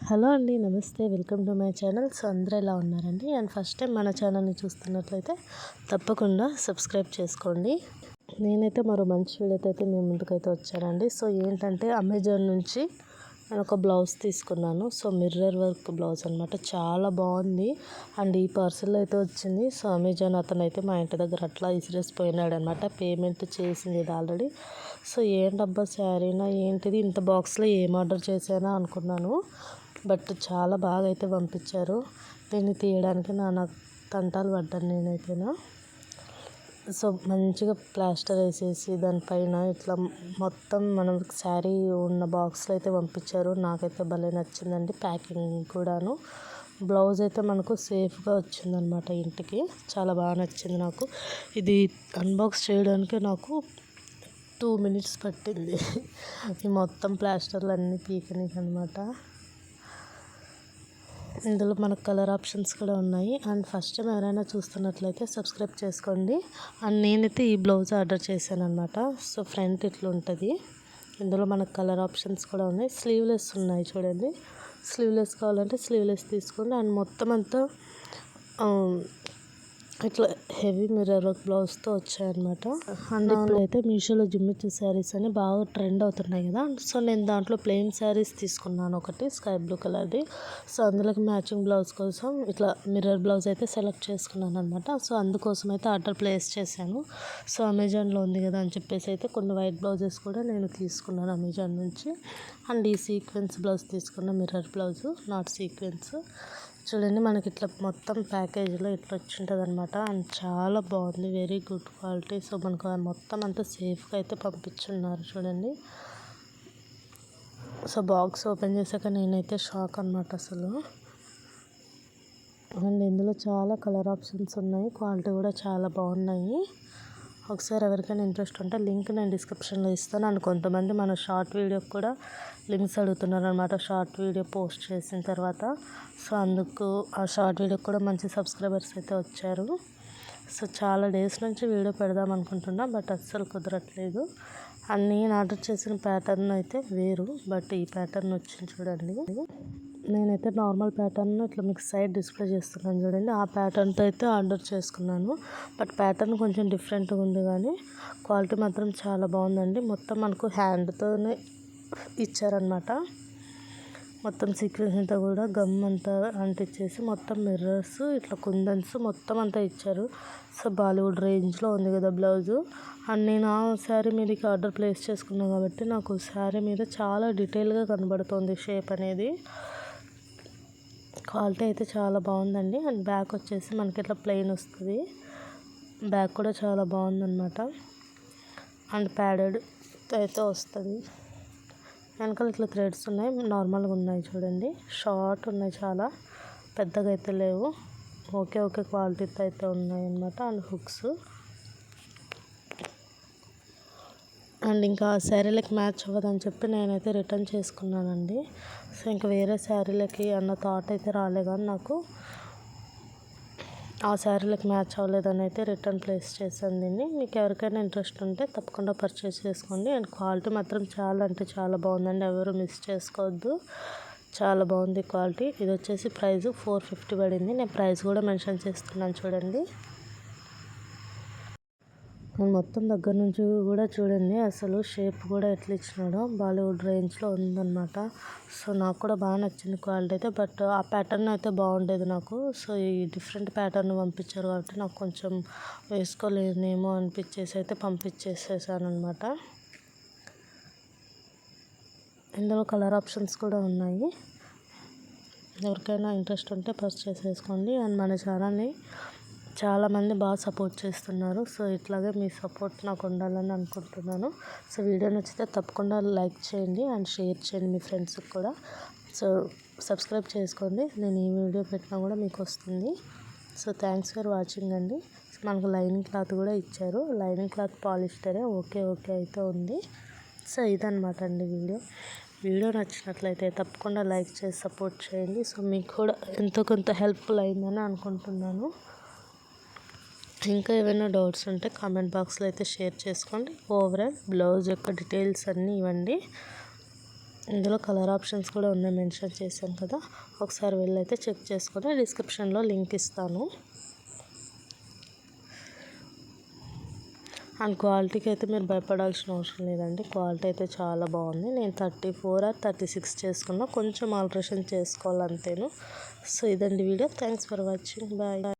Hello అండి, నమస్తే. Welcome to my channel. So అందరూ ఎలా ఉన్నారండి? అండ్ ఫస్ట్ టైం మన ఛానల్ని చూస్తున్నట్లయితే తప్పకుండా సబ్స్క్రైబ్ చేసుకోండి. నేనైతే మరో మంచి వీడియోతో అయితే మీ ముందుకైతే వచ్చానండి. సో ఏంటంటే అమెజాన్ నుంచి నేను ఒక బ్లౌజ్ తీసుకున్నాను. సో మిర్రర్ వర్క్ బ్లౌజ్ అనమాట, చాలా బాగుంది. అండ్ ఈ పార్సల్ అయితే వచ్చింది. సో అమెజాన్ అతను అయితే మా ఇంటి దగ్గర అట్లా ఇసిరేసిపోయినాడు అనమాట. పేమెంట్ చేసింది ఇది ఆల్రెడీ. సో ఏంటబ్బా శారీనా ఏంటిది, ఇంత బాక్స్లో ఏం ఆర్డర్ చేశానా అనుకున్నాను. బట్ చాలా బాగా అయితే పంపించారు. దీన్ని తీయడానికి నా తంటాలు పడ్డాను నేనైతేనా. సో మంచిగా ప్లాస్టర్ వేసేసి దానిపైన ఇట్లా మొత్తం మనం శారీ ఉన్న బాక్స్లో అయితే పంపించారు. నాకైతే భలే నచ్చిందండి ప్యాకింగ్ కూడాను. బ్లౌజ్ అయితే మనకు సేఫ్గా వచ్చిందనమాట ఇంటికి. చాలా బాగా నచ్చింది నాకు. ఇది అన్బాక్స్ చేయడానికి నాకు 2 minutes పట్టింది. ఈ మొత్తం ప్లాస్టర్లు అన్నీ పీకనీకి అనమాట. ఇందులో మనకు కలర్ ఆప్షన్స్ కూడా ఉన్నాయి. అండ్ ఫస్ట్ టైం ఎవరైనా చూస్తున్నట్లయితే సబ్స్క్రైబ్ చేసుకోండి. అండ్ నేనైతే ఈ బ్లౌజ్ ఆర్డర్ చేశాను అనమాట. సో ఫ్రంట్ ఇట్లా ఉంటుంది. ఇందులో మనకు కలర్ ఆప్షన్స్ కూడా ఉన్నాయి. స్లీవ్లెస్ ఉన్నాయి చూడండి. స్లీవ్లెస్ కావాలంటే స్లీవ్లెస్ తీసుకోండి. అండ్ మొత్తం అంతా ఇట్లా హెవీ మిర్రర్ వర్క్ బ్లౌజ్తో వచ్చాయన్నమాట. అండ్ ఇప్పుడైతే మీషోలో జిమ్మిచ్చు శారీస్ అని బాగా ట్రెండ్ అవుతున్నాయి కదా. సో నేను దాంట్లో ప్లెయిన్ శారీస్ తీసుకున్నాను, ఒకటి స్కై బ్లూ కలర్ది. సో అందులోకి మ్యాచింగ్ బ్లౌజ్ కోసం ఇట్లా మిర్రర్ బ్లౌజ్ అయితే సెలెక్ట్ చేసుకున్నాను అనమాట. సో అందుకోసం అయితే ఆర్డర్ ప్లేస్ చేశాను. సో అమెజాన్లో ఉంది కదా అని చెప్పేసి అయితే కొన్ని వైట్ బ్లౌజెస్ కూడా నేను తీసుకున్నాను అమెజాన్ నుంచి. అండ్ ఈ సీక్వెన్స్ బ్లౌజ్ తీసుకున్న, మిర్రర్ బ్లౌజు నాట్ సీక్వెన్స్. చూడండి మనకి ఇట్లా మొత్తం ప్యాకేజీలో ఇట్లా వచ్చింటుంది అనమాట. అండ్ చాలా బాగుంది, వెరీ గుడ్ క్వాలిటీ. సో మనకు మొత్తం అంతా సేఫ్గా అయితే పంపించున్నారు చూడండి. సో బాక్స్ ఓపెన్ చేశాక నేనైతే షాక్ అనమాట అసలు. అండ్ ఇందులో చాలా కలర్ ఆప్షన్స్ ఉన్నాయి, క్వాలిటీ కూడా చాలా బాగున్నాయి. ఒకసారి ఎవరికైనా ఇంట్రెస్ట్ ఉంటే లింక్ నేను డిస్క్రిప్షన్లో ఇస్తాను. అండ్ కొంతమంది మన షార్ట్ వీడియోకి కూడా లింక్స్ అడుగుతున్నారు అనమాట, షార్ట్ వీడియో పోస్ట్ చేసిన తర్వాత. సో అందుకు ఆ షార్ట్ వీడియోకి కూడా మంచి సబ్స్క్రైబర్స్ అయితే వచ్చారు. సో చాలా డేస్ నుంచి వీడియో పెడదాం అనుకుంటున్నా, బట్ అస్సలు కుదరట్లేదు. అండ్ నేను ఆర్డర్ చేసిన ప్యాటర్న్ అయితే వేరు, బట్ ఈ ప్యాటర్న్ వచ్చింది చూడండి. నేనైతే నార్మల్ ప్యాటర్న్ ఇట్లా మీకు సైడ్ డిస్ప్లే చేస్తున్నాను చూడండి. ఆ ప్యాటర్న్తో అయితే ఆర్డర్ చేసుకున్నాను. బట్ ప్యాటర్న్ కొంచెం డిఫరెంట్గా ఉంది, కానీ క్వాలిటీ మాత్రం చాలా బాగుందండి. మొత్తం మనకు హ్యాండ్తోనే ఇచ్చారనమాట. మొత్తం సీక్వెన్స్ అంతా కూడా గమ్ అంతా అంటించేసి మొత్తం మిర్రర్స్ ఇట్లా కుందన్స్ మొత్తం అంతా ఇచ్చారు. సో బాలీవుడ్ రేంజ్లో ఉంది కదా బ్లౌజు. అండ్ నేను ఆ శారీ మీదకి ఆర్డర్ ప్లేస్ చేసుకున్నాను కాబట్టి నాకు శారీ మీద చాలా డీటెయిల్గా కనబడుతుంది షేప్ అనేది. క్వాలిటీ అయితే చాలా బాగుందండి. అండ్ బ్యాక్ వచ్చేసి మనకి ఇట్లా ప్లెయిన్ వస్తుంది. బ్యాక్ కూడా చాలా బాగుందన్నమాట. అండ్ ప్యాడెడ్ అయితే వస్తుంది. వెనకాల ఇట్లా థ్రెడ్స్ ఉన్నాయి, నార్మల్గా ఉన్నాయి చూడండి. షార్ట్ ఉన్నాయి, చాలా పెద్దగా అయితే లేవు. ఓకే క్వాలిటీతో అయితే ఉన్నాయి అన్నమాట. And hooks. అండ్ ఇంకా శారీలకి మ్యాచ్ అవ్వదని చెప్పి నేనైతే రిటర్న్ చేసుకున్నానండి. సో ఇంకా వేరే శారీలకి అన్న థాట్ అయితే రాలే, కానీ నాకు ఆ శారీలకి మ్యాచ్ అవ్వలేదని అయితే రిటర్న్ ప్లేస్ చేశాను దీన్ని. మీకు ఎవరికైనా ఇంట్రెస్ట్ ఉంటే తప్పకుండా పర్చేస్ చేసుకోండి. అండ్ క్వాలిటీ మాత్రం చాలా అంటే చాలా బాగుందండి, ఎవరు మిస్ చేసుకోవద్దు. చాలా బాగుంది క్వాలిటీ. ఇది వచ్చేసి ప్రైస్ 450 పడింది. నేను ప్రైస్ కూడా మెన్షన్ చేస్తున్నాను చూడండి. మొత్తం దగ్గర నుంచి కూడా చూడండి, అసలు షేప్ కూడా ఎట్లా ఇచ్చినాడో బాలీవుడ్ రేంజ్లో ఉందన్నమాట. సో నాకు కూడా బాగా నచ్చింది క్వాలిటీ అయితే. బట్ ఆ ప్యాటర్న్ అయితే బాగుండేది నాకు. సో ఈ డిఫరెంట్ ప్యాటర్న్ పంపించారు కాబట్టి నాకు కొంచెం వేసుకోలేనేమో అనిపించేసి అయితే పంపించేసేసాను అనమాట. ఇందులో కలర్ ఆప్షన్స్ కూడా ఉన్నాయి. ఎవరికైనా ఇంట్రెస్ట్ ఉంటే పర్చేస్ చేసుకోండి. అండ్ మన ఛానల్ని చాలామంది బాగా సపోర్ట్ చేస్తున్నారు. సో ఇట్లాగే మీ సపోర్ట్ నాకు ఉండాలని అనుకుంటున్నాను. సో వీడియో నచ్చితే తప్పకుండా లైక్ చేయండి అండ్ షేర్ చేయండి మీ ఫ్రెండ్స్కి కూడా. సో సబ్స్క్రైబ్ చేసుకోండి, నేను ఈ వీడియో పెట్టినా కూడా మీకు వస్తుంది. సో థ్యాంక్స్ ఫర్ వాచింగ్ అండి. మనకు లైనింగ్ క్లాత్ కూడా ఇచ్చారు. లైనింగ్ క్లాత్ పాలిస్టరే, ఓకే అయితే ఉంది. సో ఇదనమాట అండి వీడియో నచ్చినట్లయితే తప్పకుండా లైక్ చేసి సపోర్ట్ చేయండి. సో మీకు కూడా ఎంతో కొంత హెల్ప్ఫుల్ అయిందని అనుకుంటున్నాను. ఇంకా ఏమైనా డౌట్స్ ఉంటే కామెంట్ బాక్స్లో అయితే షేర్ చేసుకోండి. ఓవరాల్ బ్లౌజ్ యొక్క డీటెయిల్స్ అన్నీ ఇవ్వండి. ఇందులో కలర్ ఆప్షన్స్ కూడా ఉన్నాయి, మెన్షన్ చేశాను కదా. ఒకసారి వెళ్ళైతే చెక్ చేసుకొని డిస్క్రిప్షన్లో లింక్ ఇస్తాను. అండ్ క్వాలిటీకి అయితే మీరు భయపడాల్సిన అవసరం లేదండి. క్వాలిటీ అయితే చాలా బాగుంది. నేను 34 or 36 చేసుకున్నా, కొంచెం ఆల్ట్రేషన్ చేసుకోవాలి అంతేను. సో ఇదండి వీడియో. Thanks for watching. బాయ్.